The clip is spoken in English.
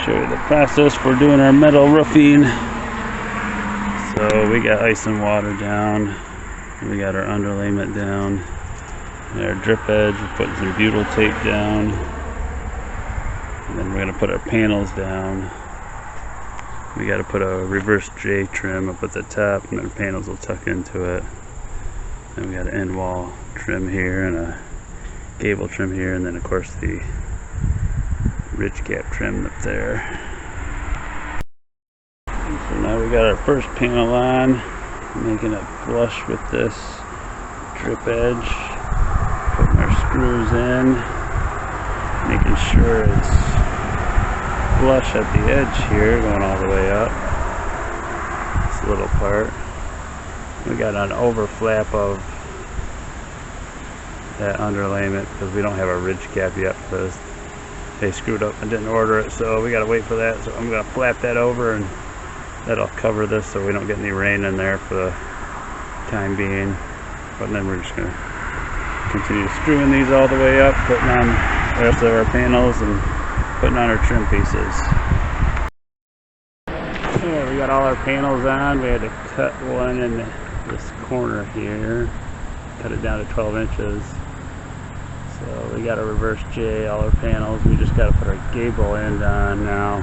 show you the process for doing our metal roofing. So we got ice and water down, we got our underlayment down, and our drip edge. We're putting some butyl tape down, and then we're going to put our panels down. We got to put a reverse J trim up at the top, and then panels will tuck into it. Then we got an end wall trim here and a gable trim here, and then of course the ridge cap trim up there. So now we got our first panel on, making it flush with this drip edge, putting our screws in, making sure it's flush at the edge here, going all the way up, this little part. We got an overflap of that underlayment because we don't have a ridge cap yet because they screwed up and didn't order it, so we got to wait for that. So I'm going to flap that over, and that'll cover this so we don't get any rain in there for the time being. But then we're just going to continue screwing these all the way up, putting on the rest of our panels and putting on our trim pieces. Yeah, we got all our panels on. We had to cut one in this corner here, cut it down to 12 inches. So we got a reverse J, all our panels. We just got to put our gable end on now.